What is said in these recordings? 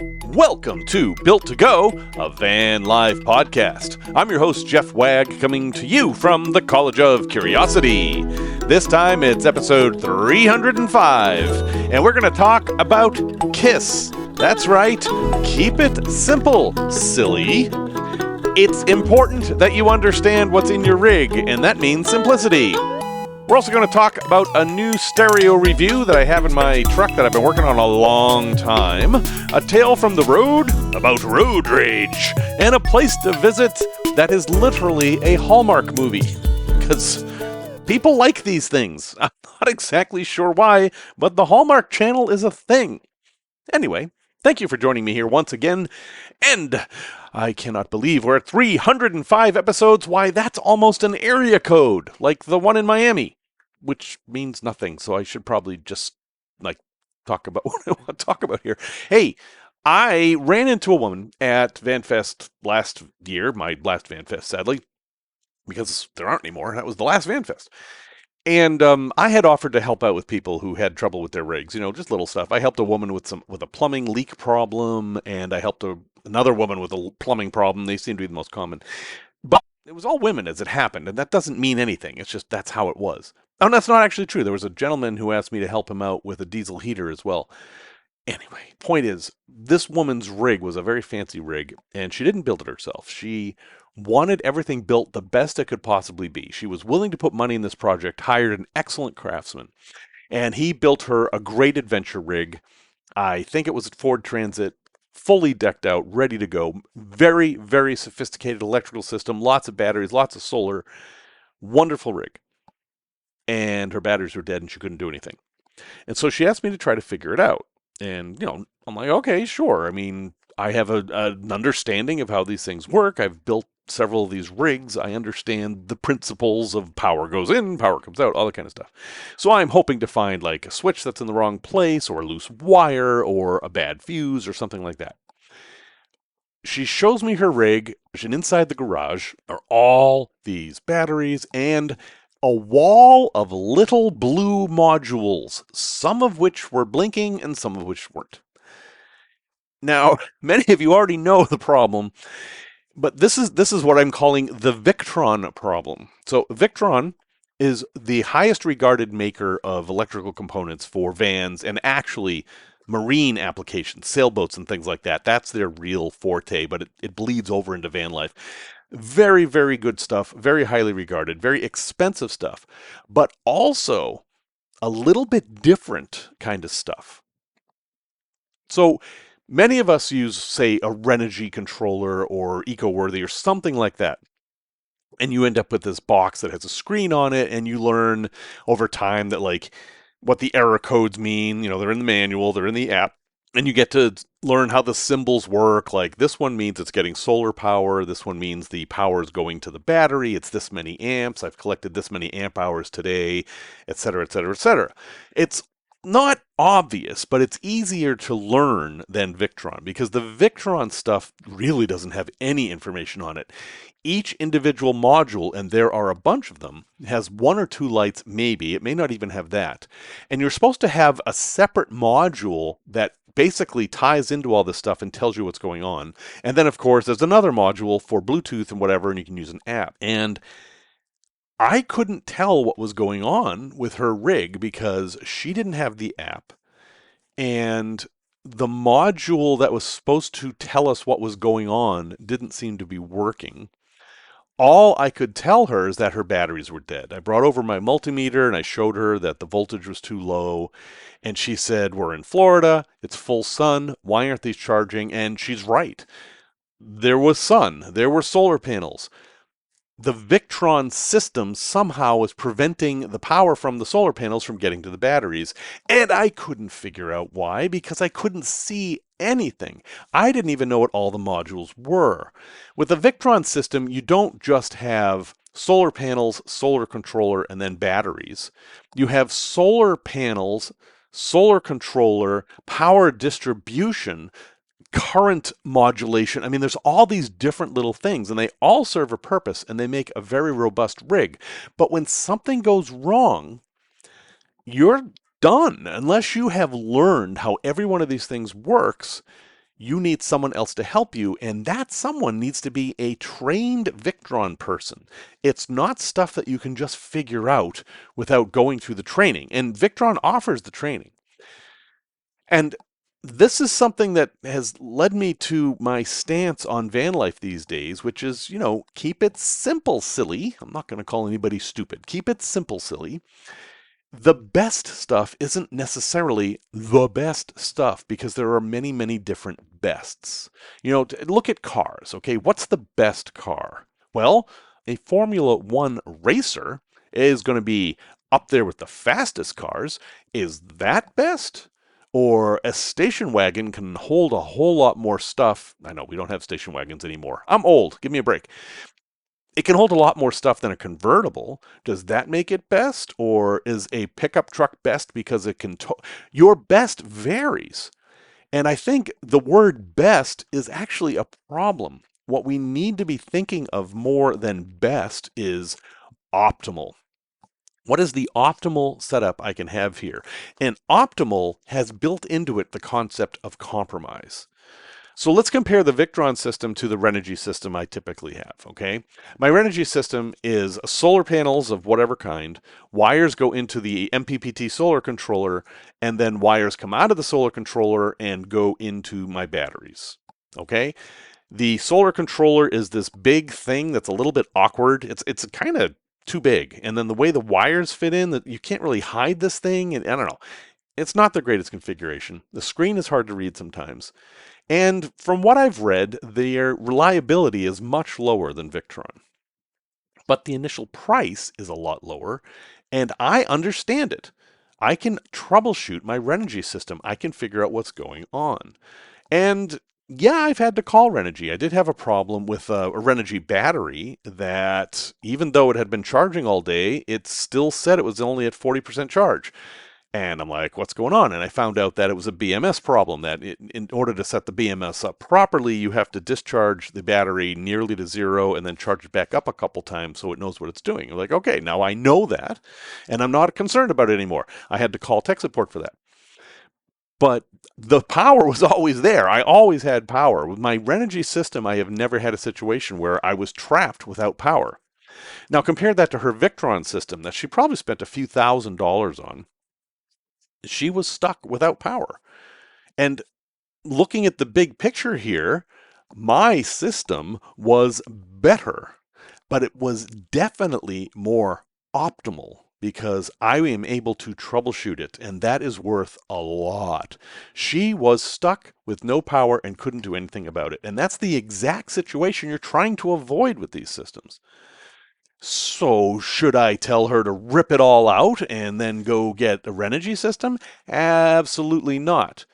Welcome to Built to Go, a van life podcast. I'm your host, Jeff Wagg, coming to you from the College of Curiosity. This time it's episode 305, and we're going to talk about KISS. That's right, keep it simple, silly. It's important that you understand what's in your rig, and that means simplicity. We're also going to talk about a new stereo review that I have in my truck that I've been working on a long time, a tale from the road about road rage, and a place to visit that is literally a Hallmark movie. Because people like these things. I'm not exactly sure why, but the Hallmark Channel is a thing. Anyway, thank you for joining me here once again, and I cannot believe we're at 305 episodes. Why, that's almost an area code, like the one in Miami, which means nothing, so I should probably just, talk about what I want to talk about here. Hey, I ran into a woman at VanFest last year, my last VanFest, sadly, because there aren't anymore. That was the last VanFest. And I had offered to help out with people who had trouble with their rigs, just little stuff. I helped a woman with a plumbing leak problem, and I helped another woman with a plumbing problem. They seem to be the most common. But it was all women as it happened, and that doesn't mean anything. It's just that's how it was. Oh, that's not actually true. There was a gentleman who asked me to help him out with a diesel heater as well. Anyway, point is, this woman's rig was a very fancy rig, and she didn't build it herself. She wanted everything built the best it could possibly be. She was willing to put money in this project, hired an excellent craftsman, and he built her a great adventure rig. I think it was a Ford Transit, fully decked out, ready to go. Very, very sophisticated electrical system, lots of batteries, lots of solar. Wonderful rig. And her batteries were dead and she couldn't do anything. And so she asked me to try to figure it out. And, I'm like, okay, sure. I mean, I have an understanding of how these things work. I've built several of these rigs. I understand the principles of power goes in, power comes out, all that kind of stuff. So I'm hoping to find like a switch that's in the wrong place, or a loose wire, or a bad fuse, or something like that. She shows me her rig, and inside the garage are all these batteries and a wall of little blue modules, some of which were blinking and some of which weren't. Now, many of you already know the problem, but this is what I'm calling the Victron problem. So Victron is the highest regarded maker of electrical components for vans and actually marine applications, sailboats and things like that. That's their real forte, but it bleeds over into van life. Very, very good stuff, very highly regarded, very expensive stuff, but also a little bit different kind of stuff. So many of us use, say, a Renogy controller or EcoWorthy or something like that. And you end up with this box that has a screen on it, and you learn over time that, what the error codes mean. They're in the manual, they're in the app, and you get to learn how the symbols work. Like, this one means it's getting solar power, this one means the power is going to the battery, it's this many amps, I've collected this many amp hours today, etc., etc., etc. It's not obvious, but it's easier to learn than Victron, because the Victron stuff really doesn't have any information on it. Each individual module, and there are a bunch of them, has one or two lights, maybe. It may not even have that. And you're supposed to have a separate module that basically ties into all this stuff and tells you what's going on. And then, of course, there's another module for Bluetooth and whatever, and you can use an app. And I couldn't tell what was going on with her rig because she didn't have the app, and the module that was supposed to tell us what was going on didn't seem to be working. All I could tell her is that her batteries were dead. I brought over my multimeter and I showed her that the voltage was too low, and she said, we're in Florida, it's full sun, why aren't these charging? And she's right. There was sun, there were solar panels. The Victron system somehow was preventing the power from the solar panels from getting to the batteries. And I couldn't figure out why, because I couldn't see anything. I didn't even know what all the modules were. With the Victron system, you don't just have solar panels, solar controller, and then batteries. You have solar panels, solar controller, power distribution, current modulation. I mean, there's all these different little things, and they all serve a purpose, and they make a very robust rig. But when something goes wrong, you're done. Unless you have learned how every one of these things works, you need someone else to help you, and that someone needs to be a trained Victron person. It's not stuff that you can just figure out without going through the training, and Victron offers the training. And this is something that has led me to my stance on van life these days, which is, keep it simple, silly. I'm not going to call anybody stupid. Keep it simple, silly. The best stuff isn't necessarily the best stuff because there are many, many different bests. Look at cars, okay? What's the best car? Well, a Formula One racer is going to be up there with the fastest cars. Is that best? Or a station wagon can hold a whole lot more stuff. I know we don't have station wagons anymore. I'm old. Give me a break. It can hold a lot more stuff than a convertible. Does that make it best? Or is a pickup truck best because it can your best varies. And I think the word best is actually a problem. What we need to be thinking of more than best is optimal. What is the optimal setup I can have here? And optimal has built into it the concept of compromise. So let's compare the Victron system to the Renogy system I typically have, okay? My Renogy system is solar panels of whatever kind, wires go into the MPPT solar controller, and then wires come out of the solar controller and go into my batteries, okay? The solar controller is this big thing that's a little bit awkward. It's kind of too big. And then the way the wires fit in, that you can't really hide this thing, and I don't know. It's not the greatest configuration. The screen is hard to read sometimes. And from what I've read, their reliability is much lower than Victron. But the initial price is a lot lower, and I understand it. I can troubleshoot my Renogy system. I can figure out what's going on. And yeah, I've had to call Renogy. I did have a problem with a Renogy battery that, even though it had been charging all day, it still said it was only at 40% charge. And I'm like, what's going on? And I found out that it was a BMS problem, that in order to set the BMS up properly, you have to discharge the battery nearly to zero and then charge it back up a couple times so it knows what it's doing. I'm like, okay, now I know that, and I'm not concerned about it anymore. I had to call tech support for that. But the power was always there. I always had power. With my Renogy system, I have never had a situation where I was trapped without power. Now compare that to her Victron system that she probably spent a few $1,000s on. She was stuck without power. And looking at the big picture here, my system was better, but it was definitely more optimal because I am able to troubleshoot it, and that is worth a lot. She was stuck with no power and couldn't do anything about it. And that's the exact situation you're trying to avoid with these systems. So, should I tell her to rip it all out and then go get a Renogy system? Absolutely not.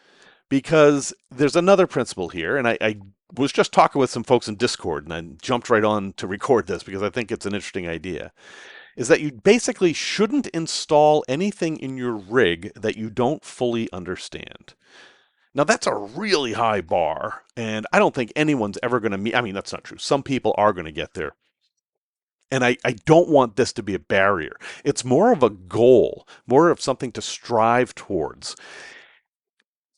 Because there's another principle here, and I was just talking with some folks in Discord, and I jumped right on to record this because I think it's an interesting idea, is that you basically shouldn't install anything in your rig that you don't fully understand. Now, that's a really high bar, and I don't think anyone's ever going to meet. I mean, that's not true. Some people are going to get there. And I don't want this to be a barrier. It's more of a goal, more of something to strive towards.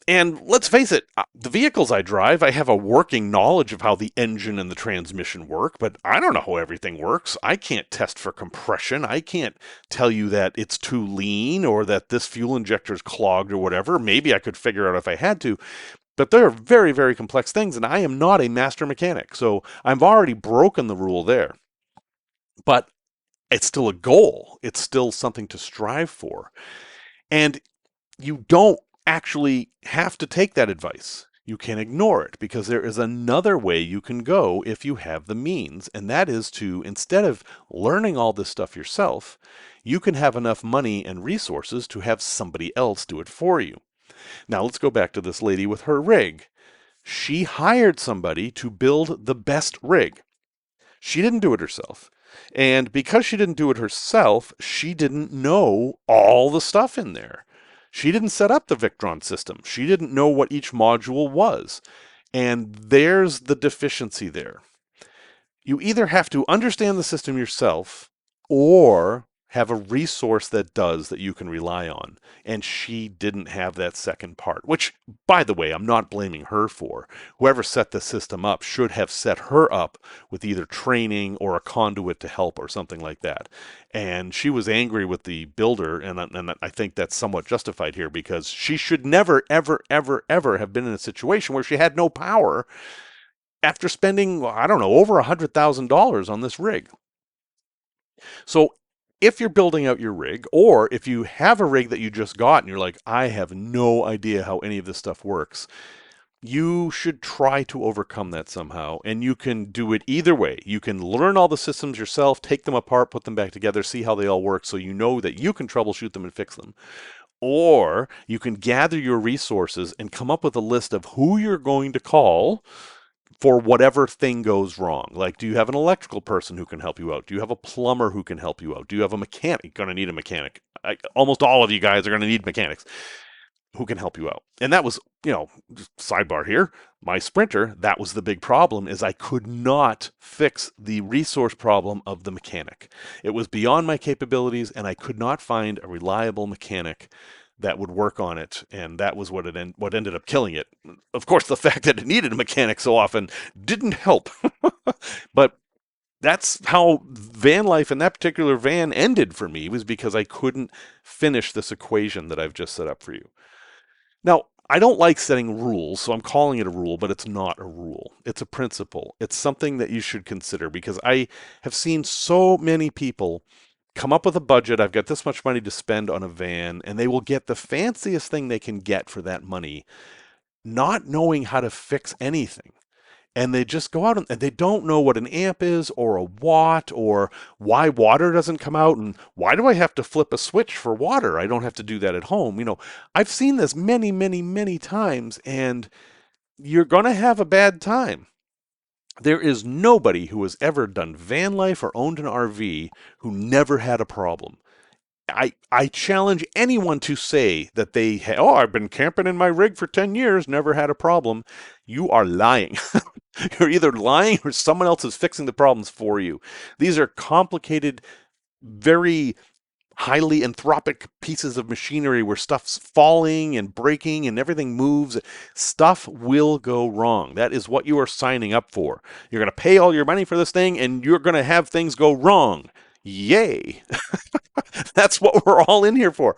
And let's face it, the vehicles I drive, I have a working knowledge of how the engine and the transmission work, but I don't know how everything works. I can't test for compression. I can't tell you that it's too lean or that this fuel injector is clogged or whatever. Maybe I could figure out if I had to. But they're very, very complex things, and I am not a master mechanic. So I've already broken the rule there. But it's still a goal. It's still something to strive for. And you don't actually have to take that advice. You can ignore it because there is another way you can go if you have the means. And that is to, instead of learning all this stuff yourself, you can have enough money and resources to have somebody else do it for you. Now let's go back to this lady with her rig. She hired somebody to build the best rig. She didn't do it herself. And because she didn't do it herself, she didn't know all the stuff in there. She didn't set up the Victron system. She didn't know what each module was. And there's the deficiency there. You either have to understand the system yourself or have a resource that you can rely on. And she didn't have that second part, which, by the way, I'm not blaming her for. Whoever set the system up should have set her up with either training or a conduit to help or something like that. And she was angry with the builder, and I think that's somewhat justified here because she should never, ever, ever, ever have been in a situation where she had no power after spending, I don't know, over $100,000 on this rig. So if you're building out your rig, or if you have a rig that you just got and you're like, I have no idea how any of this stuff works, you should try to overcome that somehow. And you can do it either way. You can learn all the systems yourself, take them apart, put them back together, see how they all work so you know that you can troubleshoot them and fix them. Or you can gather your resources and come up with a list of who you're going to call for whatever thing goes wrong. Like, do you have an electrical person who can help you out? Do you have a plumber who can help you out? Do you have a mechanic? You're going to need a mechanic. Almost all of you guys are going to need mechanics who can help you out. And that was, just sidebar here, my Sprinter, that was the big problem, is I could not fix the resource problem of the mechanic. It was beyond my capabilities, and I could not find a reliable mechanic that would work on it, and that was what ended up killing it. Of course, the fact that it needed a mechanic so often didn't help. But that's how van life in that particular van ended for me, was because I couldn't finish this equation that I've just set up for you. Now, I don't like setting rules, so I'm calling it a rule, but it's not a rule. It's a principle. It's something that you should consider, because I have seen so many people come up with a budget. I've got this much money to spend on a van, and they will get the fanciest thing they can get for that money, not knowing how to fix anything. And they just go out and they don't know what an amp is or a watt or why water doesn't come out and why do I have to flip a switch for water? I don't have to do that at home. I've seen this many, many, many times, and you're going to have a bad time. There is nobody who has ever done van life or owned an RV who never had a problem. I challenge anyone to say that I've been camping in my rig for 10 years, never had a problem. You are lying. You're either lying or someone else is fixing the problems for you. These are complicated, very highly anthropic pieces of machinery where stuff's falling and breaking and everything moves. Stuff will go wrong. That is what you are signing up for. You're going to pay all your money for this thing, and you're going to have things go wrong. Yay. That's what we're all in here for.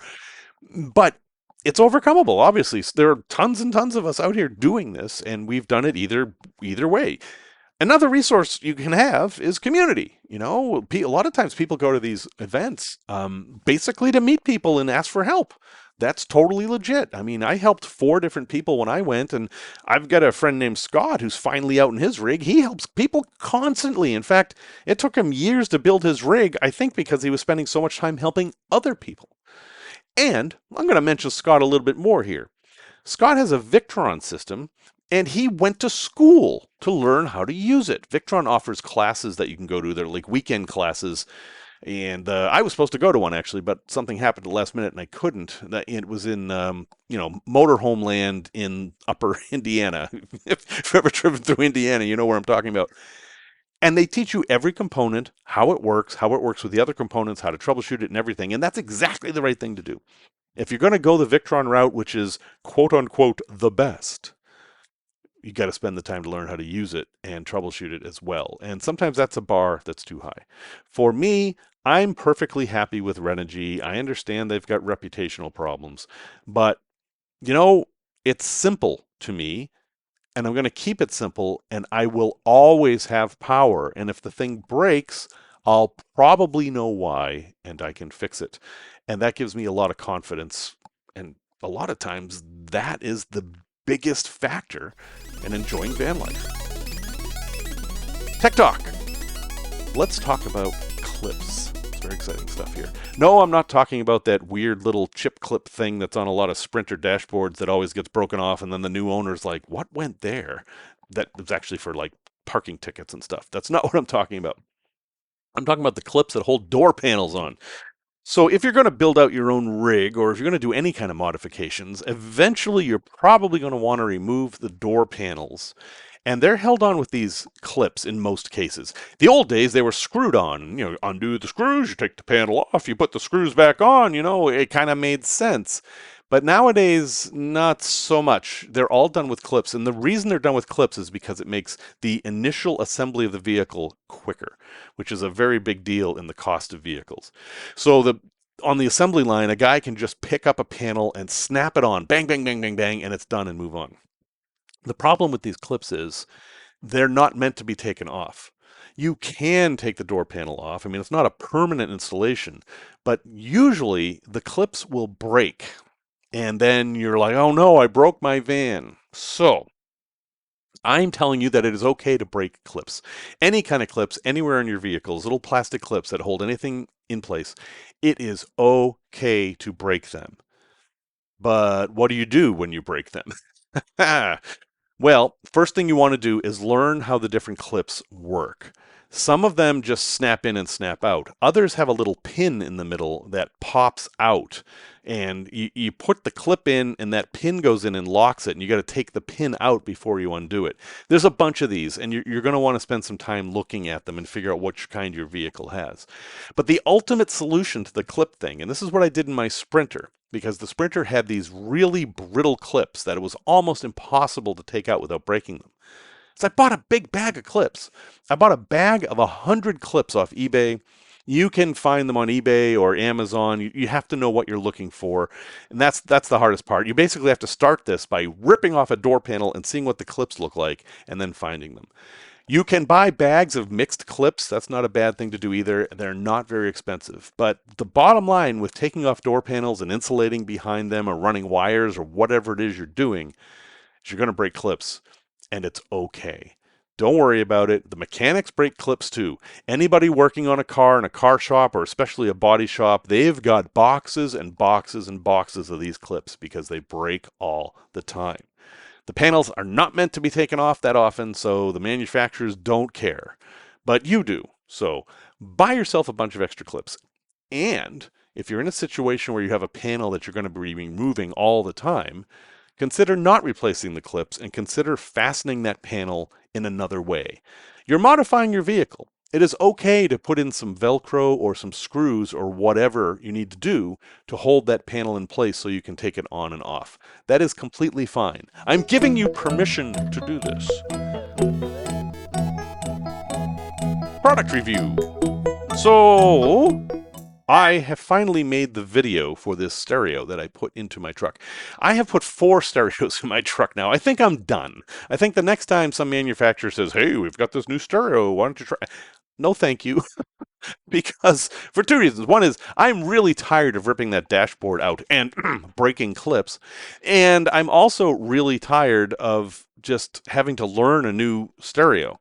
But it's overcomable, obviously. There are tons and tons of us out here doing this, and we've done it either way. Another resource you can have is community. A lot of times people go to these events basically to meet people and ask for help. That's totally legit. I mean, I helped 4 different people when I went, and I've got a friend named Scott who's finally out in his rig. He helps people constantly. In fact, it took him years to build his rig, I think because he was spending so much time helping other people. And I'm going to mention Scott a little bit more here. Scott has a Victron system, and he went to school to learn how to use it. Victron offers classes that you can go to. They're like weekend classes. And I was supposed to go to one, actually, but something happened at the last minute, and I couldn't. It was in, motorhome land in upper Indiana. If you've ever driven through Indiana, you know where I'm talking about. And they teach you every component, how it works with the other components, how to troubleshoot it and everything. And that's exactly the right thing to do. If you're going to go the Victron route, which is quote-unquote the best, you got to spend the time to learn how to use it and troubleshoot it as well. And sometimes that's a bar that's too high. For me, I'm perfectly happy with Renogy. I understand they've got reputational problems, but it's simple to me, and I'm going to keep it simple, and I will always have power. And if the thing breaks, I'll probably know why, and I can fix it. And that gives me a lot of confidence. And a lot of times that is the biggest factor in enjoying van life. Tech Talk. Let's talk about clips. It's very exciting stuff here. No, I'm not talking about that weird little chip clip thing that's on a lot of Sprinter dashboards that always gets broken off, and then the new owner's like, what went there? That was actually for like parking tickets and stuff. That's not what I'm talking about. I'm talking about the clips that hold door panels on. So if you're going to build out your own rig, or if you're going to do any kind of modifications, eventually you're probably going to want to remove the door panels. And they're held on with these clips in most cases. The old days, they were screwed on. Undo the screws, you take the panel off, you put the screws back on, it kind of made sense. But nowadays, not so much. They're all done with clips. And the reason they're done with clips is because it makes the initial assembly of the vehicle quicker, which is a very big deal in the cost of vehicles. So on the assembly line, a guy can just pick up a panel and snap it on, bang, bang, bang, bang, bang, and it's done and move on. The problem with these clips is they're not meant to be taken off. You can take the door panel off. I mean, it's not a permanent installation, but usually the clips will break. And then you're like, oh no, I broke my van. So I'm telling you that it is okay to break clips. Any kind of clips, anywhere in your vehicles, little plastic clips that hold anything in place, it is okay to break them. But what do you do when you break them? Well, first thing you want to do is learn how the different clips work. Some of them just snap in and snap out. Others have a little pin in the middle that pops out. And you put the clip in, and that pin goes in and locks it. And you got to take the pin out before you undo it. There's a bunch of these, and you're going to want to spend some time looking at them and figure out which kind your vehicle has. But the ultimate solution to the clip thing, and this is what I did in my Sprinter, because the Sprinter had these really brittle clips that it was almost impossible to take out without breaking them. So I bought a big bag of clips. I bought a bag of 100 clips off eBay. You can find them on eBay or Amazon. You have to know what you're looking for, and that's the hardest part. You basically have to start this by ripping off a door panel and seeing what the clips look like, and then finding them. You can buy bags of mixed clips. That's not a bad thing to do either. They're not very expensive. But the bottom line with taking off door panels and insulating behind them or running wires or whatever it is you're doing is you're going to break clips, and it's okay. Don't worry about it. The mechanics break clips too. Anybody working on a car in a car shop or especially a body shop, they've got boxes and boxes and boxes of these clips because they break all the time. The panels are not meant to be taken off that often, so the manufacturers don't care. But you do. So buy yourself a bunch of extra clips. And if you're in a situation where you have a panel that you're going to be removing all the time, consider not replacing the clips and consider fastening that panel in another way. You're modifying your vehicle. It is okay to put in some Velcro or some screws or whatever you need to do to hold that panel in place so you can take it on and off. That is completely fine. I'm giving you permission to do this. Product review. So, I have finally made the video for this stereo that I put into my truck. I have put 4 stereos in my truck now. I think I'm done. I think the next time some manufacturer says, hey, we've got this new stereo, why don't you try? No, thank you. Because for 2 reasons. One is I'm really tired of ripping that dashboard out and breaking clips. And I'm also really tired of just having to learn a new stereo.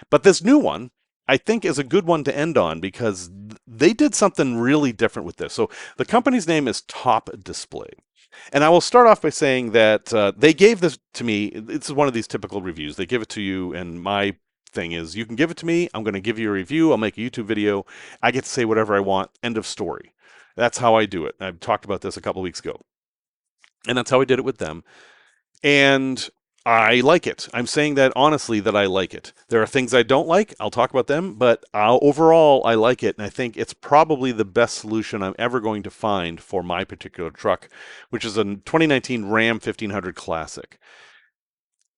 But this new one, I think, is a good one to end on because they did something really different with this. So the company's name is Top Display. And I will start off by saying that they gave this to me. This is one of these typical reviews. They give it to you, and my thing is, you can give it to me. I'm going to give you a review. I'll make a YouTube video. I get to say whatever I want. End of story. That's how I do it. I've talked about this a couple weeks ago. And that's how I did it with them. And I like it. I'm saying that honestly, that I like it. There are things I don't like. I'll talk about them, but overall, I like it. And I think it's probably the best solution I'm ever going to find for my particular truck, which is a 2019 Ram 1500 Classic.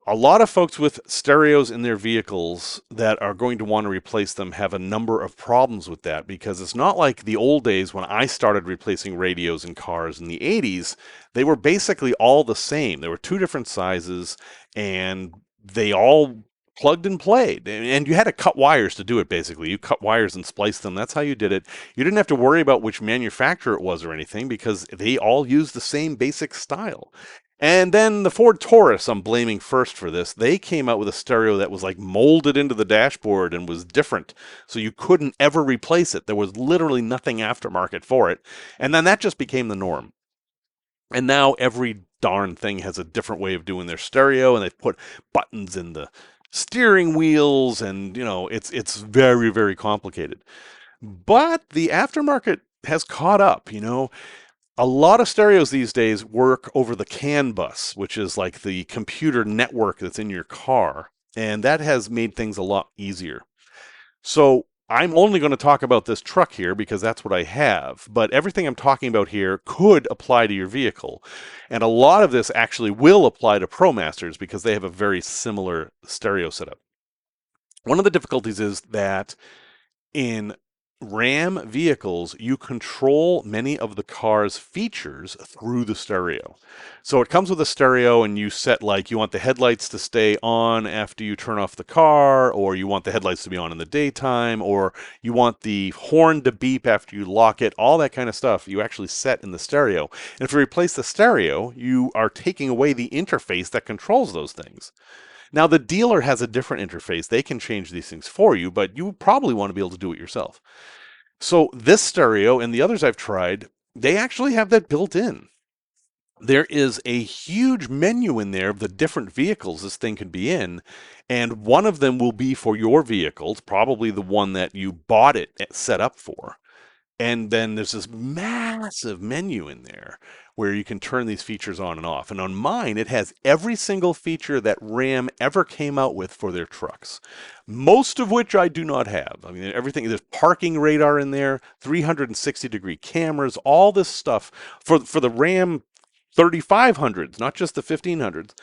A lot of folks with stereos in their vehicles that are going to want to replace them have a number of problems with that because it's not like the old days when I started replacing radios in cars in the 80s. They were basically all the same. There were 2 different sizes and they all plugged and played. And you had to cut wires to do it, basically. You cut wires and spliced them. That's how you did it. You didn't have to worry about which manufacturer it was or anything because they all used the same basic style. And then the Ford Taurus, I'm blaming first for this. They came out with a stereo that was like molded into the dashboard and was different. So you couldn't ever replace it. There was literally nothing aftermarket for it. And then that just became the norm. And now every darn thing has a different way of doing their stereo, and they've put buttons in the steering wheels, and it's very, very complicated. But the aftermarket has caught up. A lot of stereos these days work over the CAN bus, which is like the computer network that's in your car. and that has made things a lot easier. So I'm only going to talk about this truck here because that's what I have, but everything I'm talking about here could apply to your vehicle. And a lot of this actually will apply to ProMasters because they have a very similar stereo setup. One of the difficulties is that in Ram vehicles, you control many of the car's features through the stereo. So it comes with a stereo, and you set, like, you want the headlights to stay on after you turn off the car, or you want the headlights to be on in the daytime, or you want the horn to beep after you lock it. All that kind of stuff you actually set in the stereo. And if you replace the stereo, you are taking away the interface that controls those things. Now, the dealer has a different interface. They can change these things for you, but you probably want to be able to do it yourself. So this stereo and the others I've tried, they actually have that built in. There is a huge menu in there of the different vehicles this thing could be in, and one of them will be for your vehicle, probably the one that you bought it set up for. And then there's this massive menu in there where you can turn these features on and off. And on mine, it has every single feature that Ram ever came out with for their trucks, most of which I do not have. I mean, everything, there's parking radar in there, 360-degree cameras, all this stuff for the Ram 3500s, not just the 1500s,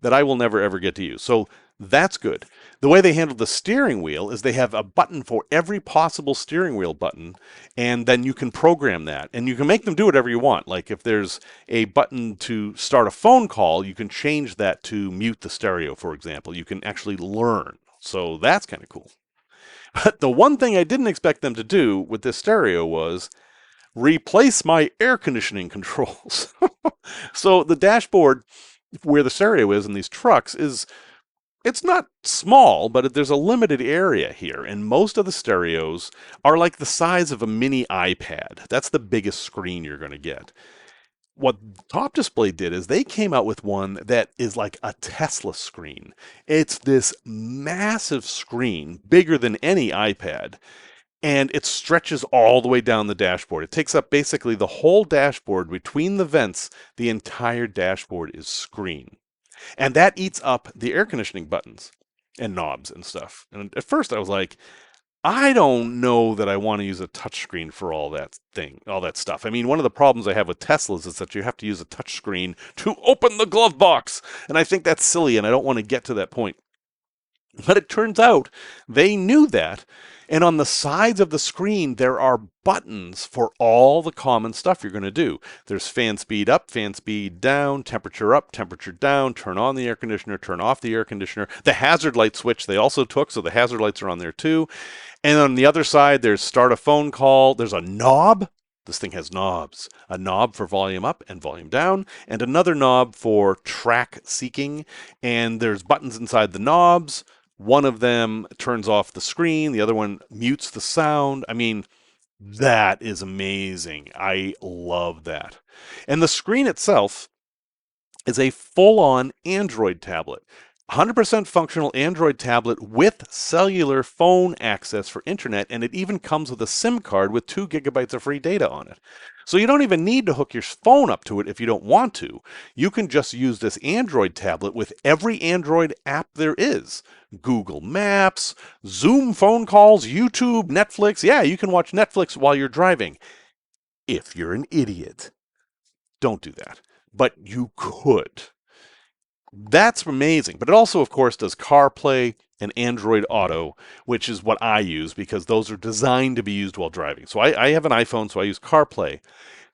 that I will never ever get to use. So that's good. The way they handle the steering wheel is they have a button for every possible steering wheel button, and then you can program that. And you can make them do whatever you want. Like if there's a button to start a phone call, you can change that to mute the stereo, for example. You can actually learn. So that's kind of cool. But the one thing I didn't expect them to do with this stereo was replace my air conditioning controls. So the dashboard where the stereo is in these trucks it's not small, but there's a limited area here, and most of the stereos are like the size of a mini iPad. That's the biggest screen you're going to get. What Top Display did is they came out with one that is like a Tesla screen. It's this massive screen, bigger than any iPad, and it stretches all the way down the dashboard. It takes up basically the whole dashboard. Between the vents, the entire dashboard is screen. And that eats up the air conditioning buttons and knobs and stuff. And at first I was like, I don't know that I want to use a touchscreen for all that stuff. I mean, one of the problems I have with Teslas is that you have to use a touchscreen to open the glove box. And I think that's silly, and I don't want to get to that point. But it turns out they knew that. And on the sides of the screen, there are buttons for all the common stuff you're going to do. There's fan speed up, fan speed down, temperature up, temperature down, turn on the air conditioner, turn off the air conditioner. The hazard light switch they also took, so the hazard lights are on there too. And on the other side, there's start a phone call. There's a knob. This thing has knobs. A knob for volume up and volume down, and another knob for track seeking. And there's buttons inside the knobs. One of them turns off the screen. The other one mutes the sound. I mean, that is amazing. I love that. And the screen itself is a full-on Android tablet. 100% functional Android tablet with cellular phone access for internet, and it even comes with a SIM card with 2 gigabytes of free data on it. So you don't even need to hook your phone up to it if you don't want to. You can just use this Android tablet with every Android app there is. Google Maps, Zoom phone calls, YouTube, Netflix. Yeah, you can watch Netflix while you're driving. If you're an idiot. Don't do that. But you could. That's amazing. But it also, of course, does CarPlay and Android Auto, which is what I use because those are designed to be used while driving. So I have an iPhone, so I use CarPlay.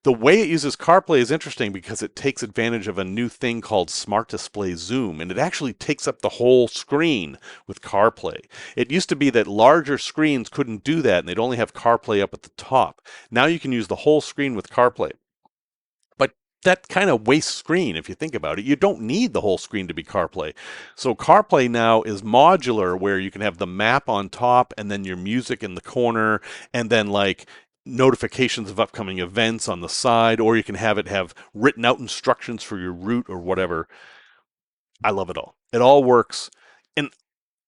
The way it uses CarPlay is interesting because it takes advantage of a new thing called Smart Display Zoom, and it actually takes up the whole screen with CarPlay. It used to be that larger screens couldn't do that, and they'd only have CarPlay up at the top. Now you can use the whole screen with CarPlay. That kind of wastes screen if you think about it. You don't need the whole screen to be CarPlay. So CarPlay now is modular where you can have the map on top and then your music in the corner and then like notifications of upcoming events on the side, or you can have it have written out instructions for your route or whatever. I love it all. It all works. And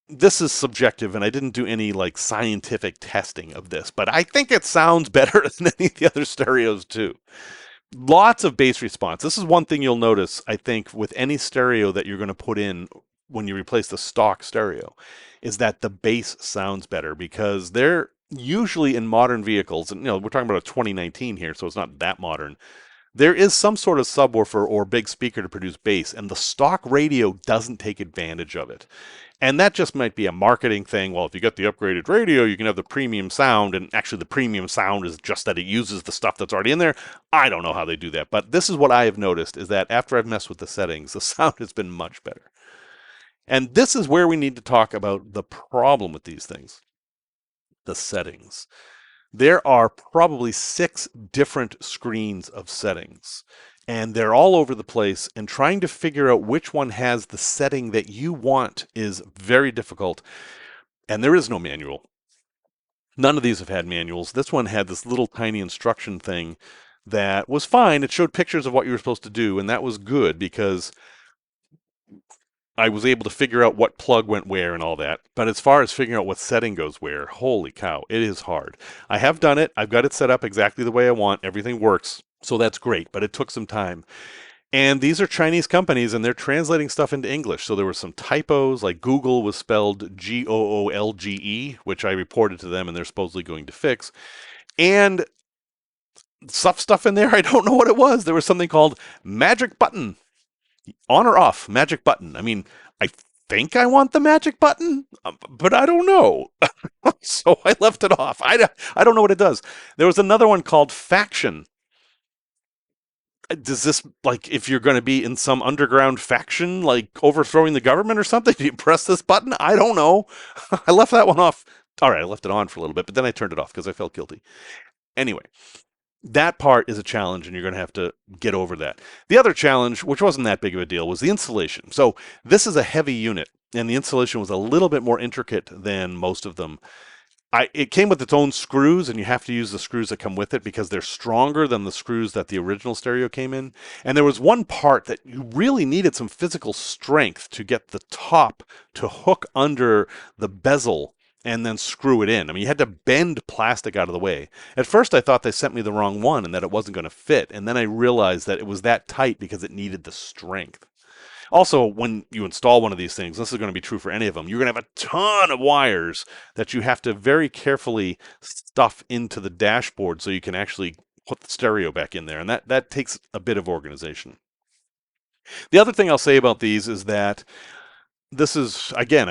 this is subjective, and I didn't do any like scientific testing of this, but I think it sounds better than any of the other stereos too. Lots of bass response. This is one thing you'll notice, I think, with any stereo that you're going to put in when you replace the stock stereo, is that the bass sounds better because they're usually in modern vehicles, and we're talking about a 2019 here, so it's not that modern. There is some sort of subwoofer or big speaker to produce bass, and the stock radio doesn't take advantage of it. And that just might be a marketing thing. Well, if you get the upgraded radio, you can have the premium sound. And actually, the premium sound is just that it uses the stuff that's already in there. I don't know how they do that. But this is what I have noticed is that after I've messed with the settings, the sound has been much better. And this is where we need to talk about the problem with these things, the settings. There are probably 6 different screens of settings, and they're all over the place, and trying to figure out which one has the setting that you want is very difficult, and there is no manual. None of these have had manuals. This one had this little tiny instruction thing that was fine. It showed pictures of what you were supposed to do, and that was good because I was able to figure out what plug went where and all that. But as far as figuring out what setting goes where, holy cow, it is hard. I have done it. I've got it set up exactly the way I want. Everything works. So that's great, but it took some time. And these are Chinese companies, and they're translating stuff into English. So there were some typos, like Google was spelled Goolge, which I reported to them, and they're supposedly going to fix. And stuff in there, I don't know what it was. There was something called magic button. On or off, magic button. I mean, I think I want the magic button, but I don't know. So I left it off. I don't know what it does. There was another one called faction. Does this, like, if you're going to be in some underground faction, like overthrowing the government or something, do you press this button? I don't know. I left that one off. All right, I left it on for a little bit, but then I turned it off because I felt guilty. Anyway, that part is a challenge, and you're going to have to get over that. The other challenge, which wasn't that big of a deal, was the installation. So this is a heavy unit, and the installation was a little bit more intricate than most of them. It came with its own screws, and you have to use the screws that come with it because they're stronger than the screws that the original stereo came in. And there was one part that you really needed some physical strength to get the top to hook under the bezel and then screw it in. I mean, you had to bend plastic out of the way. At first, I thought they sent me the wrong one and that it wasn't going to fit. And then I realized that it was that tight because it needed the strength. Also, when you install one of these things, this is going to be true for any of them, you're going to have a ton of wires that you have to very carefully stuff into the dashboard so you can actually put the stereo back in there. And that takes a bit of organization. The other thing I'll say about these is that this is, again,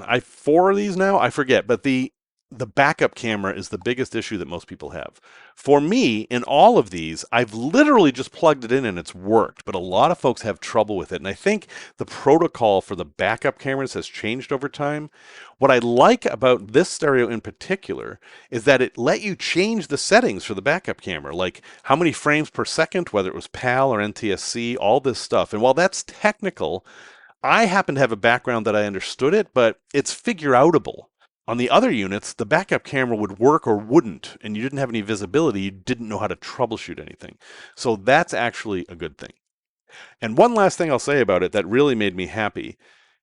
I've 4 of these now, I forget, but the backup camera is the biggest issue that most people have. For me, in all of these, I've literally just plugged it in and it's worked, but a lot of folks have trouble with it. And I think the protocol for the backup cameras has changed over time. What I like about this stereo in particular is that it let you change the settings for the backup camera, like how many frames per second, whether it was PAL or NTSC, all this stuff. And while that's technical, I happen to have a background that I understood it, but it's figure-outable. On the other units, the backup camera would work or wouldn't, and you didn't have any visibility. You didn't know how to troubleshoot anything. So that's actually a good thing. And one last thing I'll say about it that really made me happy.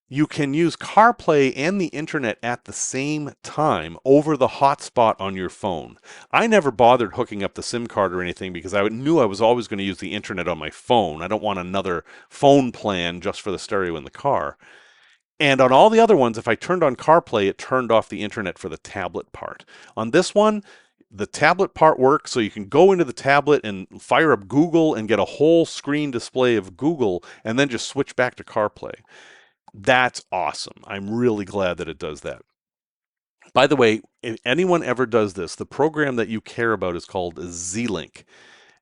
You can use CarPlay and the internet at the same time over the hotspot on your phone. I never bothered hooking up the SIM card or anything because I knew I was always going to use the internet on my phone. I don't want another phone plan just for the stereo in the car. And on all the other ones, if I turned on CarPlay, it turned off the internet for the tablet part. On this one, the tablet part works, so you can go into the tablet and fire up Google and get a whole screen display of Google and then just switch back to CarPlay. That's awesome. I'm really glad that it does that. By the way, if anyone ever does this, the program that you care about is called Z-Link.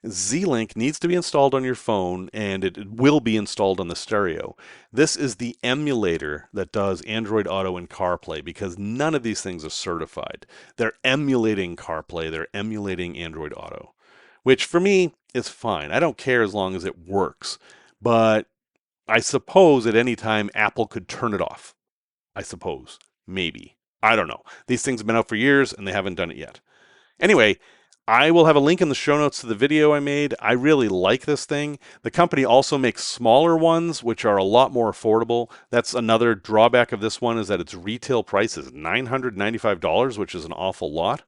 Z-Link needs to be installed on your phone, and it will be installed on the stereo. This is the emulator that does Android Auto and CarPlay because none of these things are certified. They're emulating CarPlay. They're emulating Android Auto, which for me is fine. I don't care as long as it works. But I suppose at any time Apple could turn it off. I suppose. Maybe. I don't know. These things have been out for years, and they haven't done it yet. Anyway, I will have a link in the show notes to the video I made. I really like this thing. The company also makes smaller ones, which are a lot more affordable. That's another drawback of this one is that its retail price is $995, which is an awful lot.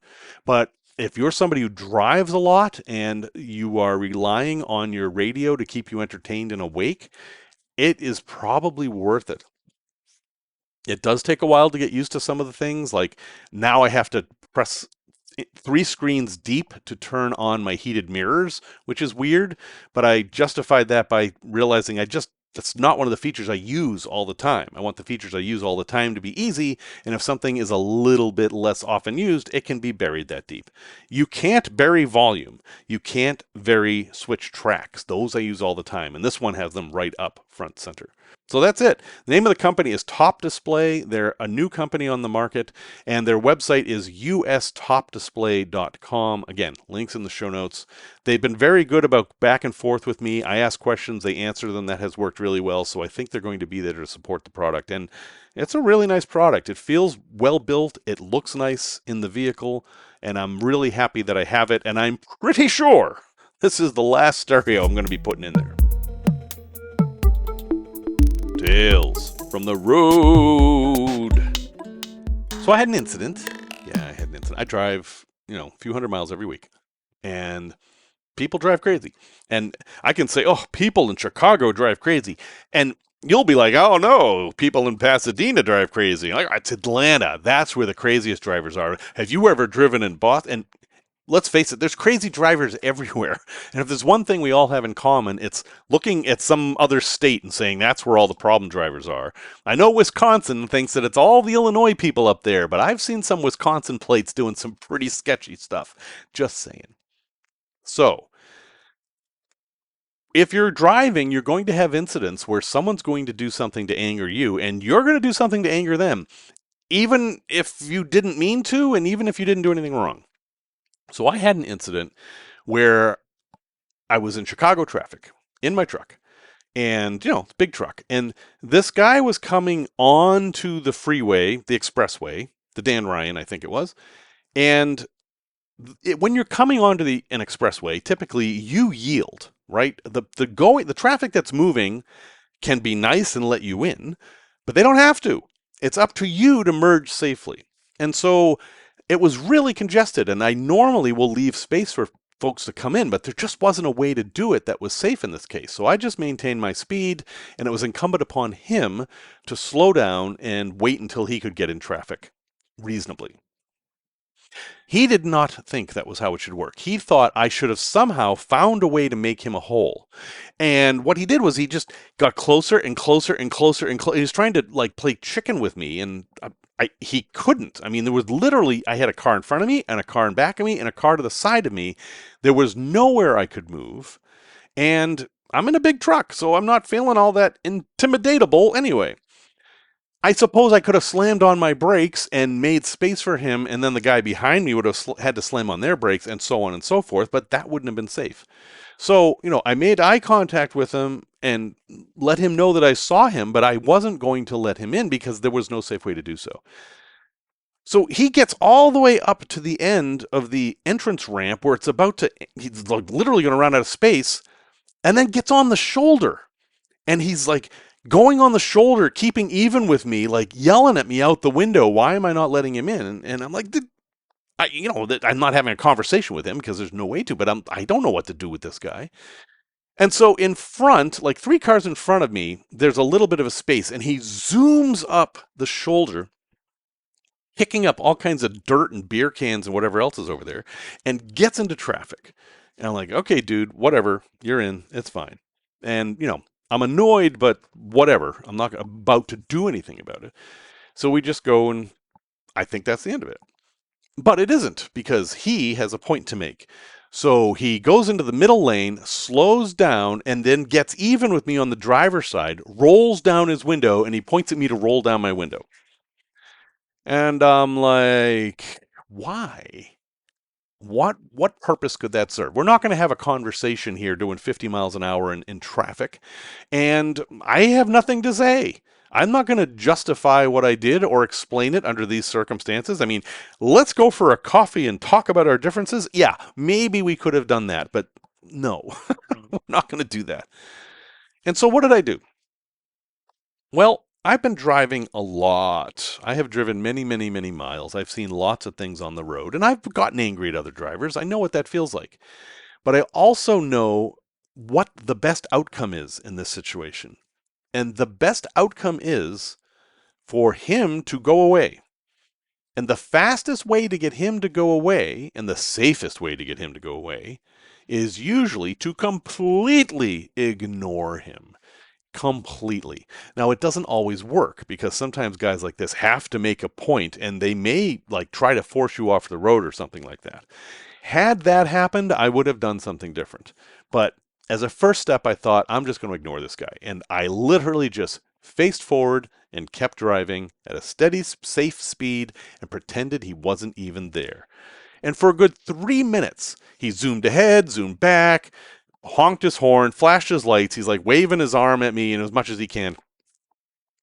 But if you're somebody who drives a lot and you are relying on your radio to keep you entertained and awake, it is probably worth it. It does take a while to get used to some of the things. Like now I have to press three screens deep to turn on my heated mirrors, which is weird, but I justified that by realizing that's not one of the features I use all the time. I want the features I use all the time to be easy, and if something is a little bit less often used, it can be buried that deep. You can't bury volume. You can't vary switch tracks. Those I use all the time, and this one has them right up front center. So that's it. The name of the company is Top Display. They're a new company on the market, and their website is ustopdisplay.com. Again, links in the show notes. They've been very good about back and forth with me. I ask questions, they answer them. That has worked really well, so I think they're going to be there to support the product. And it's a really nice product. It feels well built. It looks nice in the vehicle, and I'm really happy that I have it, and I'm pretty sure this is the last stereo I'm going to be putting in there. Tales from the road. So I had an incident. Yeah, I had an incident. I drive, a few hundred miles every week, and people drive crazy. And I can say, oh, people in Chicago drive crazy. And you'll be like, oh no, people in Pasadena drive crazy. Like, it's Atlanta. That's where the craziest drivers are. Have you ever driven in Boston? And let's face it, there's crazy drivers everywhere. And if there's one thing we all have in common, it's looking at some other state and saying that's where all the problem drivers are. I know Wisconsin thinks that it's all the Illinois people up there, but I've seen some Wisconsin plates doing some pretty sketchy stuff. Just saying. So, if you're driving, you're going to have incidents where someone's going to do something to anger you, and you're going to do something to anger them, even if you didn't mean to, and even if you didn't do anything wrong. So I had an incident where I was in Chicago traffic in my truck, and it's a big truck, and this guy was coming onto the freeway, the expressway, the Dan Ryan, I think it was, and when you're coming onto an expressway, typically you yield, right? The traffic that's moving can be nice and let you in, but they don't have to. It's up to you to merge safely. And so it was really congested, and I normally will leave space for folks to come in, but there just wasn't a way to do it that was safe in this case. So I just maintained my speed, and it was incumbent upon him to slow down and wait until he could get in traffic reasonably. He did not think that was how it should work. He thought I should have somehow found a way to make him a hole. And what he did was he just got closer and closer and closer and closer. He was trying to play chicken with me, and he couldn't. I mean, there was literally, I had a car in front of me and a car in back of me and a car to the side of me. There was nowhere I could move. And I'm in a big truck, so I'm not feeling all that intimidatable anyway. I suppose I could have slammed on my brakes and made space for him, and then the guy behind me would have had to slam on their brakes, and so on and so forth, but that wouldn't have been safe. So, I made eye contact with him and let him know that I saw him, but I wasn't going to let him in because there was no safe way to do so. So he gets all the way up to the end of the entrance ramp where he's literally going to run out of space, and then gets on the shoulder. And he's going on the shoulder, keeping even with me, yelling at me out the window. Why am I not letting him in? And I'm like, I'm not having a conversation with him because there's no way to, but I don't know what to do with this guy. And so in front, 3 cars in front of me, there's a little bit of a space, and he zooms up the shoulder, picking up all kinds of dirt and beer cans and whatever else is over there, and gets into traffic. And I'm like, okay, dude, whatever, you're in, it's fine. And, I'm annoyed, but whatever. I'm not about to do anything about it. So we just go, and I think that's the end of it. But it isn't, because he has a point to make. So he goes into the middle lane, slows down, and then gets even with me on the driver's side, rolls down his window, and he points at me to roll down my window. And I'm like, why? What purpose could that serve? We're not going to have a conversation here doing 50 miles an hour in traffic, and I have nothing to say. I'm not going to justify what I did or explain it under these circumstances. I mean, let's go for a coffee and talk about our differences. Yeah, maybe we could have done that, but no, we're not going to do that. And so what did I do? Well, I've been driving a lot. I have driven many, many, many miles. I've seen lots of things on the road, and I've gotten angry at other drivers. I know what that feels like. But I also know what the best outcome is in this situation. And the best outcome is for him to go away. And the fastest way to get him to go away, and the safest way to get him to go away, is usually to completely ignore him. Completely. Now, it doesn't always work because sometimes guys like this have to make a point and they may try to force you off the road or something like that. Had that happened, I would have done something different. But as a first step, I thought, I'm just going to ignore this guy. And I literally just faced forward and kept driving at a steady, safe speed and pretended he wasn't even there. And for a good 3 minutes, he zoomed ahead, zoomed back, honked his horn, flashed his lights. He's waving his arm at me as much as he can.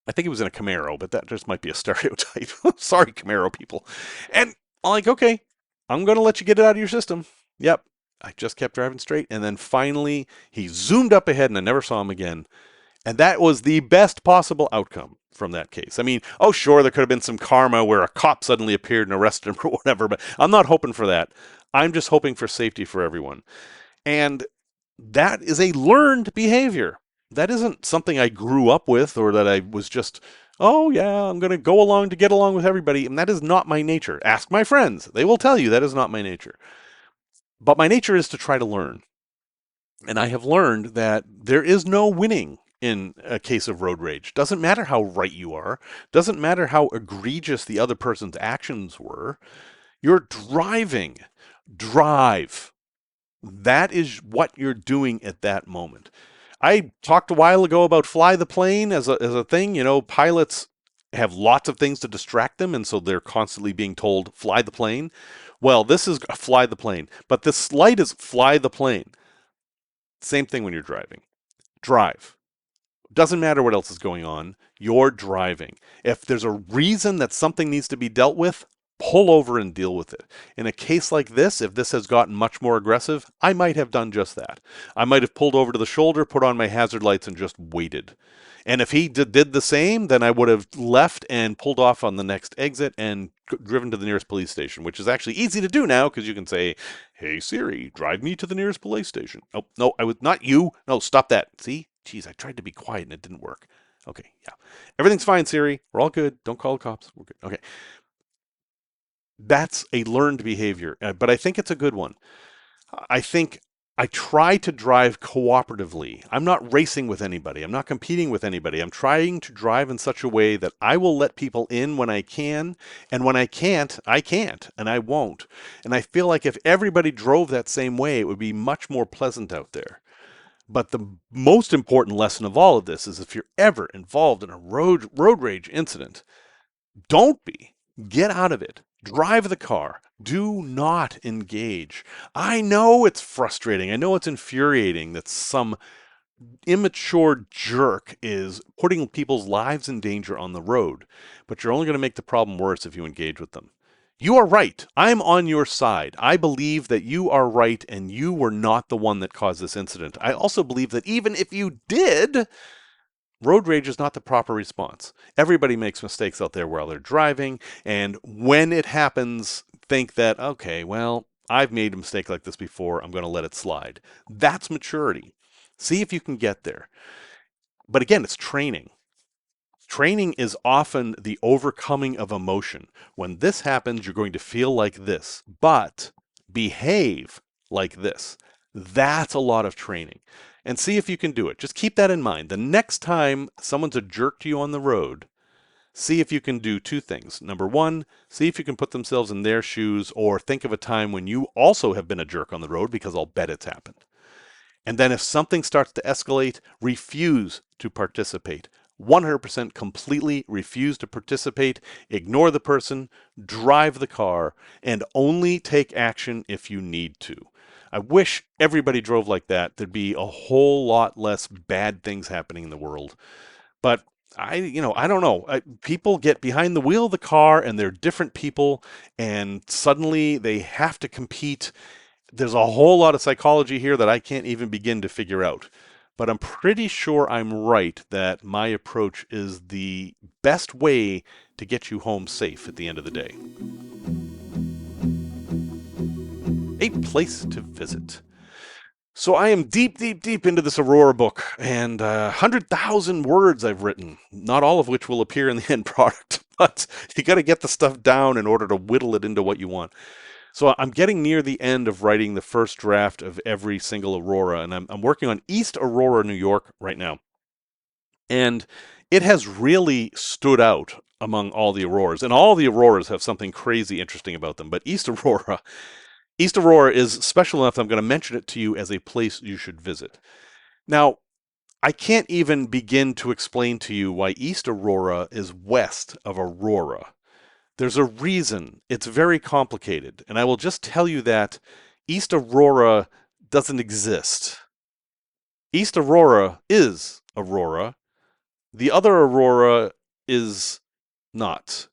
I think he was in a Camaro, but that just might be a stereotype. Sorry, Camaro people. And I'm okay, I'm going to let you get it out of your system. Yep. I just kept driving straight. And then finally, he zoomed up ahead and I never saw him again. And that was the best possible outcome from that case. I mean, sure, there could have been some karma where a cop suddenly appeared and arrested him or whatever, but I'm not hoping for that. I'm just hoping for safety for everyone. And that is a learned behavior. That isn't something I grew up with or that I was just, I'm going to go along to get along with everybody. And that is not my nature. Ask my friends. They will tell you that is not my nature. But my nature is to try to learn. And I have learned that there is no winning in a case of road rage. Doesn't matter how right you are. Doesn't matter how egregious the other person's actions were. You're driving. Drive. That is what you're doing at that moment. I talked a while ago about fly the plane as a thing. Pilots have lots of things to distract them, and so they're constantly being told, fly the plane. Well, this is fly the plane, but this light is fly the plane. Same thing when you're driving. Drive. Doesn't matter what else is going on. You're driving. If there's a reason that something needs to be dealt with, pull over and deal with it. In a case like this, if this has gotten much more aggressive, I might have done just that. I might have pulled over to the shoulder, put on my hazard lights, and just waited. And if he did the same, then I would have left and pulled off on the next exit and driven to the nearest police station, which is actually easy to do now because you can say, hey, Siri, drive me to the nearest police station. Oh, no, I was not you. No, stop that. See? Geez, I tried to be quiet and it didn't work. Okay, yeah. Everything's fine, Siri. We're all good. Don't call the cops. We're good. Okay. That's a learned behavior, but I think it's a good one. I think I try to drive cooperatively. I'm not racing with anybody. I'm not competing with anybody. I'm trying to drive in such a way that I will let people in when I can, and when I can't, and I won't. And I feel like if everybody drove that same way, it would be much more pleasant out there. But the most important lesson of all of this is if you're ever involved in a road rage incident, don't be. Get out of it. Drive the car. Do not engage. I know it's frustrating. I know it's infuriating that some immature jerk is putting people's lives in danger on the road, but you're only going to make the problem worse if you engage with them. You are right. I'm on your side. I believe that you are right and you were not the one that caused this incident. I also believe that even if you did, road rage is not the proper response. Everybody makes mistakes out there while they're driving, and when it happens, think that, okay, well, I've made a mistake like this before, I'm going to let it slide. That's maturity. See if you can get there. But again, it's training. Training is often the overcoming of emotion. When this happens, you're going to feel like this, but behave like this. That's a lot of training. And see if you can do it. Just keep that in mind. The next time someone's a jerk to you on the road, see if you can do two things. Number one, see if you can put themselves in their shoes, or think of a time when you also have been a jerk on the road, because I'll bet it's happened. And then if something starts to escalate, refuse to participate. 100% completely refuse to participate, ignore the person, drive the car, and only take action if you need to. I wish everybody drove like that. There'd be a whole lot less bad things happening in the world. But I don't know. People get behind the wheel of the car and they're different people, and suddenly they have to compete. There's a whole lot of psychology here that I can't even begin to figure out. But I'm pretty sure I'm right that my approach is the best way to get you home safe at the end of the day. A place to visit. So I am deep, deep, deep into this Aurora book, and 100,000 words I've written, not all of which will appear in the end product, but you got to get the stuff down in order to whittle it into what you want. So I'm getting near the end of writing the first draft of every single Aurora, and I'm working on East Aurora, New York right now. And it has really stood out among all the Auroras, and all the Auroras have something crazy interesting about them, but East Aurora is special enough that I'm going to mention it to you as a place you should visit. Now, I can't even begin to explain to you why East Aurora is west of Aurora. There's a reason. It's very complicated, and I will just tell you that East Aurora doesn't exist. East Aurora is Aurora. The other Aurora is not.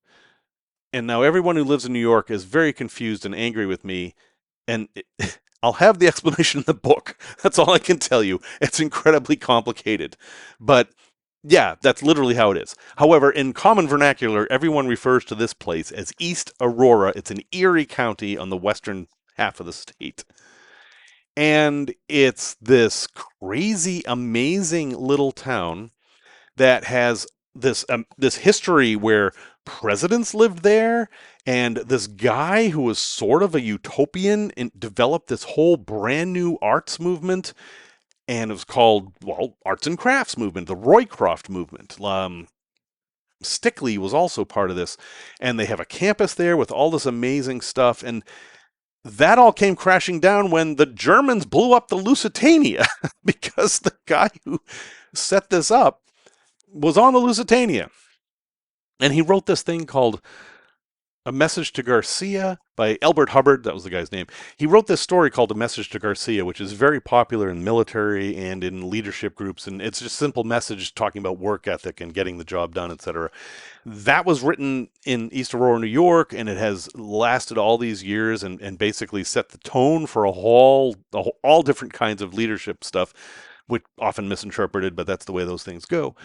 And now everyone who lives in New York is very confused and angry with me. And I'll have the explanation in the book. That's all I can tell you. It's incredibly complicated. But yeah, that's literally how it is. However, in common vernacular, everyone refers to this place as East Aurora. It's in Erie County on the western half of the state. And it's this crazy, amazing little town that has this history where presidents lived there, and this guy who was sort of a utopian and developed this whole brand new arts movement, and it was called, well, arts and crafts movement, the Roycroft movement. Stickley was also part of this, and they have a campus there with all this amazing stuff, and that all came crashing down when the Germans blew up the Lusitania because the guy who set this up was on the Lusitania. And he wrote this thing called A Message to Garcia by Elbert Hubbard. That was the guy's name. He wrote this story called A Message to Garcia, which is very popular in military and in leadership groups. And it's just a simple message talking about work ethic and getting the job done, etc. That was written in East Aurora, New York, and it has lasted all these years and basically set the tone for all different kinds of leadership stuff, which often misinterpreted, but that's the way those things go.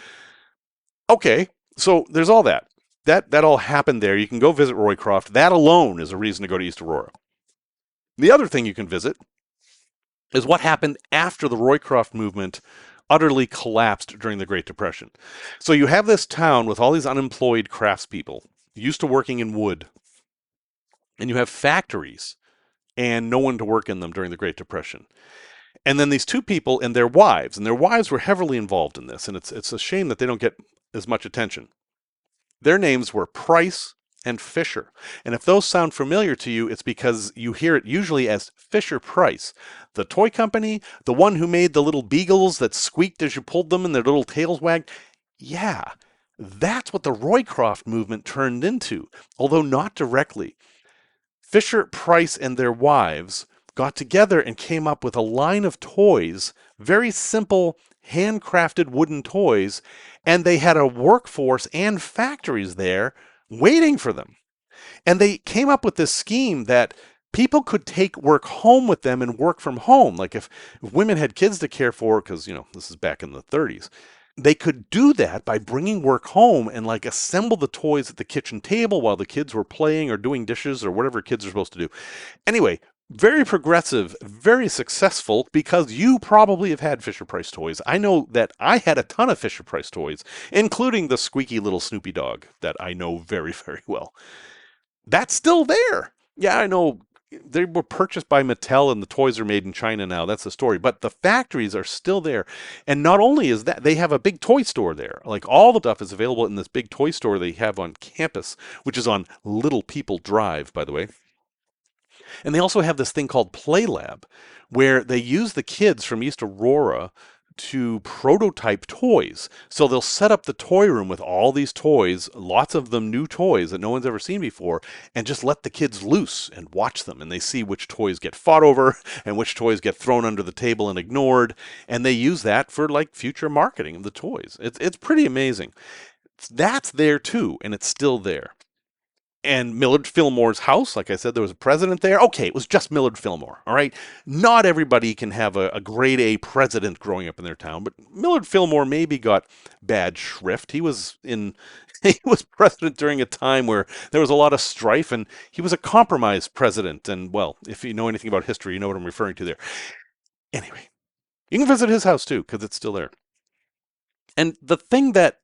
Okay, so there's all that. That all happened there. You can go visit Roycroft. That alone is a reason to go to East Aurora. The other thing you can visit is what happened after the Roycroft movement utterly collapsed during the Great Depression. So you have this town with all these unemployed craftspeople used to working in wood, and you have factories and no one to work in them during the Great Depression. And then these two people and their wives were heavily involved in this, and it's a shame that they don't get as much attention. Their names were Price and Fisher. And if those sound familiar to you, it's because you hear it usually as Fisher Price, the toy company, the one who made the little beagles that squeaked as you pulled them and their little tails wagged. Yeah, that's what the Roycroft movement turned into, although not directly. Fisher, Price, and their wives got together and came up with a line of toys, very simple, handcrafted wooden toys, and they had a workforce and factories there waiting for them. And they came up with this scheme that people could take work home with them and work from home. Like if women had kids to care for, because, this is back in the 30s, they could do that by bringing work home and like assemble the toys at the kitchen table while the kids were playing or doing dishes or whatever kids are supposed to do. Anyway, very progressive, very successful, because you probably have had Fisher-Price toys. I know that I had a ton of Fisher-Price toys, including the squeaky little Snoopy dog that I know very, very well. That's still there. Yeah, I know they were purchased by Mattel and the toys are made in China now. That's the story. But the factories are still there. And not only is that, they have a big toy store there. Like all the stuff is available in this big toy store they have on campus, which is on Little People Drive, by the way. And they also have this thing called Play Lab, where they use the kids from East Aurora to prototype toys. So they'll set up the toy room with all these toys, lots of them new toys that no one's ever seen before, and just let the kids loose and watch them. And they see which toys get fought over and which toys get thrown under the table and ignored. And they use that for like future marketing of the toys. It's pretty amazing. That's there too, and it's still there. And Millard Fillmore's house, like I said, there was a president there. Okay, it was just Millard Fillmore, all right? Not everybody can have a grade A president growing up in their town, but Millard Fillmore maybe got bad shrift. He was president during a time where there was a lot of strife, and he was a compromised president. And, well, if you know anything about history, you know what I'm referring to there. Anyway, You can visit his house too, because it's still there. And the thing that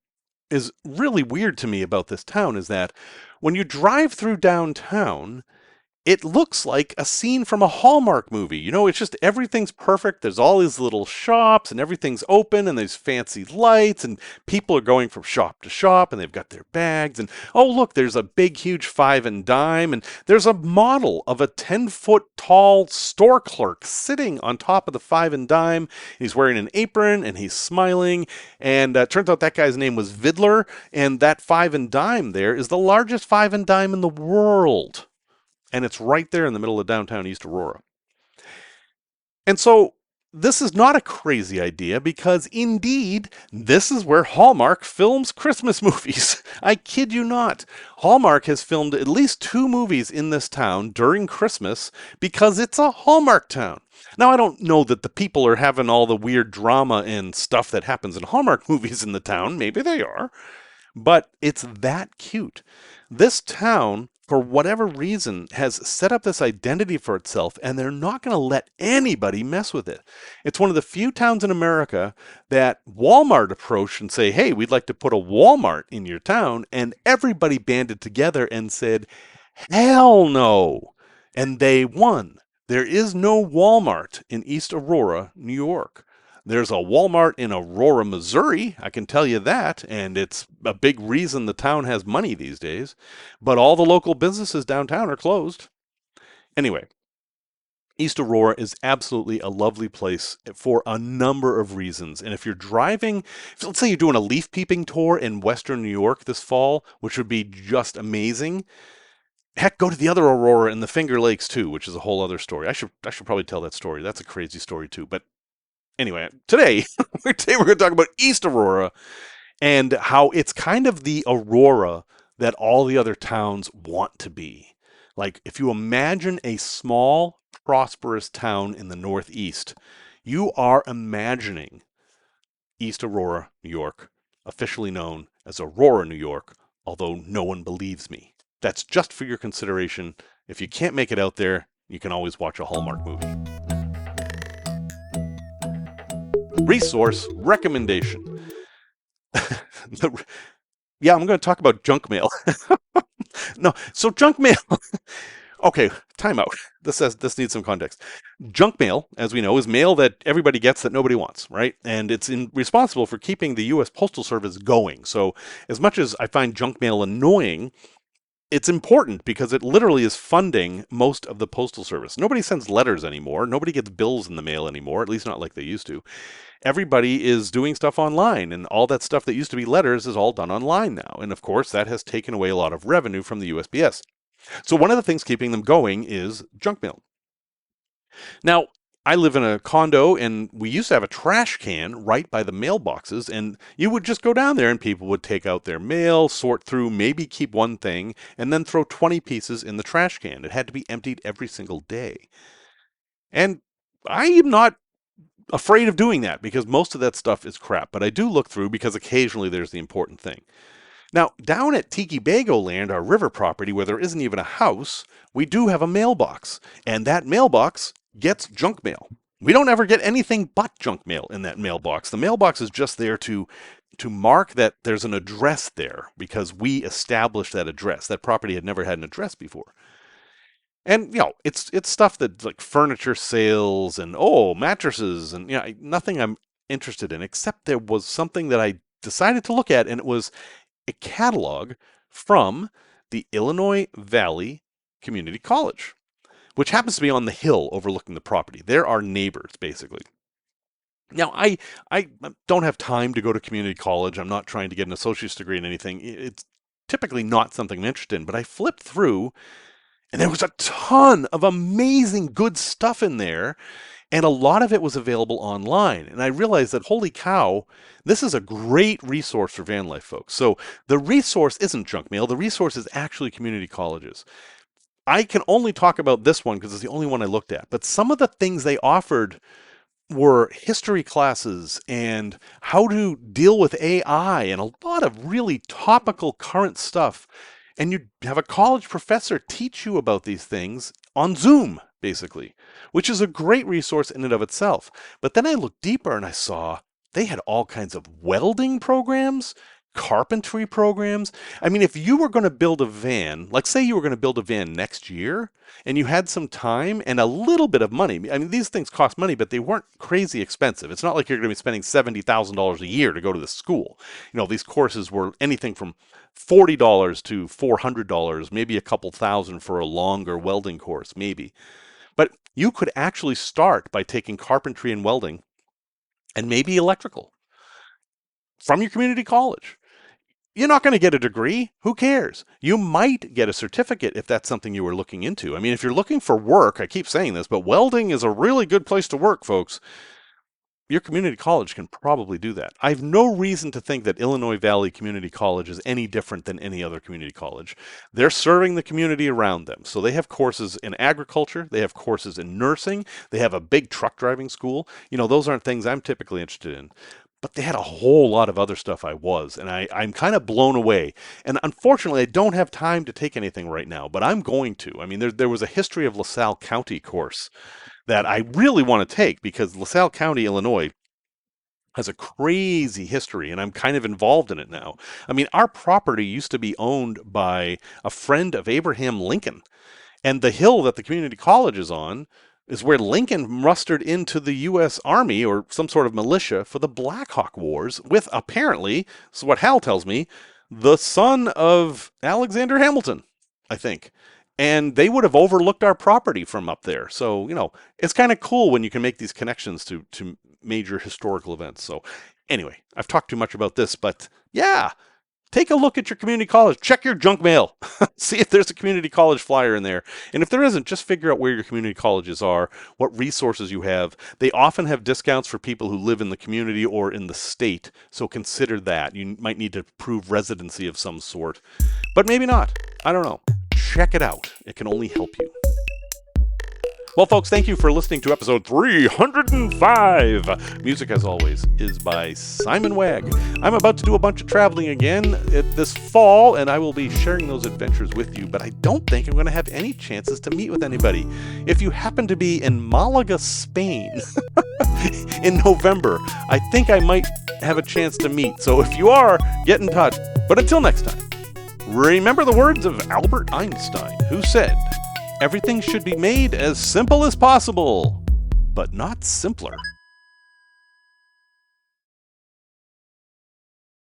is really weird to me about this town is that when you drive through downtown, it looks like a scene from a Hallmark movie. It's just everything's perfect. There's all these little shops and everything's open and there's fancy lights and people are going from shop to shop and they've got their bags. And oh, look, there's a big, huge five and dime and there's a model of a 10-foot tall store clerk sitting on top of the five and dime. He's wearing an apron and he's smiling. And turns out that guy's name was Vidler. And that five and dime there is the largest five and dime in the world. And it's right there in the middle of downtown East Aurora. And so this is not a crazy idea because indeed, this is where Hallmark films Christmas movies. I kid you not. Hallmark has filmed at least 2 movies in this town during Christmas because it's a Hallmark town. Now, I don't know that the people are having all the weird drama and stuff that happens in Hallmark movies in the town. Maybe they are. But it's that cute. This town, for whatever reason, has set up this identity for itself, and they're not going to let anybody mess with it. It's one of the few towns in America that Walmart approached and say, hey, we'd like to put a Walmart in your town, and everybody banded together and said, hell no. And they won. There is no Walmart in East Aurora, New York. There's a Walmart in Aurora, Missouri, I can tell you that, and it's a big reason the town has money these days. But all the local businesses downtown are closed. Anyway, East Aurora is absolutely a lovely place for a number of reasons. And if you're driving, let's say you're doing a leaf peeping tour in Western New York this fall, which would be just amazing. Heck, go to the other Aurora in the Finger Lakes too, which is a whole other story. I should probably tell that story. That's a crazy story too. But anyway, today we're going to talk about East Aurora and how it's kind of the Aurora that all the other towns want to be. Like, if you imagine a small, prosperous town in the Northeast, you are imagining East Aurora, New York, officially known as Aurora, New York, although no one believes me. That's just for your consideration. If you can't make it out there, you can always watch a Hallmark movie. Resource recommendation. Yeah, I'm going to talk about junk mail. No, so junk mail. Okay, time out. This needs some context. Junk mail, as we know, is mail that everybody gets that nobody wants, right? And it's responsible for keeping the U.S. Postal Service going. So as much as I find junk mail annoying, it's important because it literally is funding most of the Postal Service. Nobody sends letters anymore. Nobody gets bills in the mail anymore, at least not like they used to. Everybody is doing stuff online, and all that stuff that used to be letters is all done online now. And of course, that has taken away a lot of revenue from the USPS. So one of the things keeping them going is junk mail. Now, I live in a condo, and we used to have a trash can right by the mailboxes, and you would just go down there and people would take out their mail, sort through, maybe keep one thing, and then throw 20 pieces in the trash can. It had to be emptied every single day. And I am not afraid of doing that because most of that stuff is crap, but I do look through because occasionally there's the important thing. Now, down at Tiki Bago Land, our river property, where there isn't even a house, we do have a mailbox, and that mailbox gets junk mail. We don't ever get anything but junk mail in that mailbox. The mailbox is just there to mark that there's an address there because we established that address. That property had never had an address before. And, it's stuff that like furniture sales and, mattresses and, nothing I'm interested in, except there was something that I decided to look at, and it was a catalog from the Illinois Valley Community College, which happens to be on the hill overlooking the property. They're our neighbors, basically. Now, I don't have time to go to community college. I'm not trying to get an associate's degree in anything. It's typically not something I'm interested in, but I flipped through, and there was a ton of amazing good stuff in there, and a lot of it was available online. And I realized that, holy cow, this is a great resource for van life folks. So the resource isn't junk mail. The resource is actually community colleges. I can only talk about this one because it's the only one I looked at. But some of the things they offered were history classes and how to deal with AI and a lot of really topical current stuff. and you have a college professor teach you about these things on Zoom, basically, which is a great resource in and of itself. But then I looked deeper and I saw they had all kinds of welding programs, carpentry programs. I mean, if you were going to build a van, like say you were going to build a van next year and you had some time and a little bit of money. I mean, these things cost money, but they weren't crazy expensive. It's not like you're going to be spending $70,000 a year to go to the school. You know, these courses were anything from $40 to $400, maybe a couple thousand for a longer welding course, maybe. But you could actually start by taking carpentry and welding and maybe electrical from your community college. You're not going to get a degree. Who cares? You might get a certificate if that's something you were looking into. I mean, if you're looking for work, I keep saying this, but welding is a really good place to work, folks. Your community college can probably do that. I have no reason to think that Illinois Valley Community College is any different than any other community college. They're serving the community around them. So they have courses in agriculture, they have courses in nursing, they have a big truck driving school. You know, those aren't things I'm typically interested in. But they had a whole lot of other stuff I was, and I'm kind of blown away. And unfortunately, I don't have time to take anything right now, but I'm going to. I mean, there was a history of LaSalle County course that I really want to take because LaSalle County, Illinois, has a crazy history, and I'm kind of involved in it now. I mean, our property used to be owned by a friend of Abraham Lincoln, and the hill that the community college is on is where Lincoln mustered into the U.S. Army or some sort of militia for the Black Hawk Wars with, apparently, this is what Hal tells me, the son of Alexander Hamilton, I think. And they would have overlooked our property from up there. So, you know, it's kind of cool when you can make these connections to major historical events. So anyway, I've talked too much about this, but yeah, take a look at your community college. Check your junk mail. See if there's a community college flyer in there. And if there isn't, just figure out where your community colleges are, what resources you have. They often have discounts for people who live in the community or in the state. So consider that. You might need to prove residency of some sort, but maybe not. I don't know. Check it out. It can only help you. Well, folks, thank you for listening to episode 305. Music, as always, is by Simon Wagg. I'm about to do a bunch of traveling again this fall, and I will be sharing those adventures with you, but I don't think I'm going to have any chances to meet with anybody. If you happen to be in Malaga, Spain, in November, I think I might have a chance to meet. So if you are, get in touch. But until next time, remember the words of Albert Einstein, who said, "Everything should be made as simple as possible, but not simpler."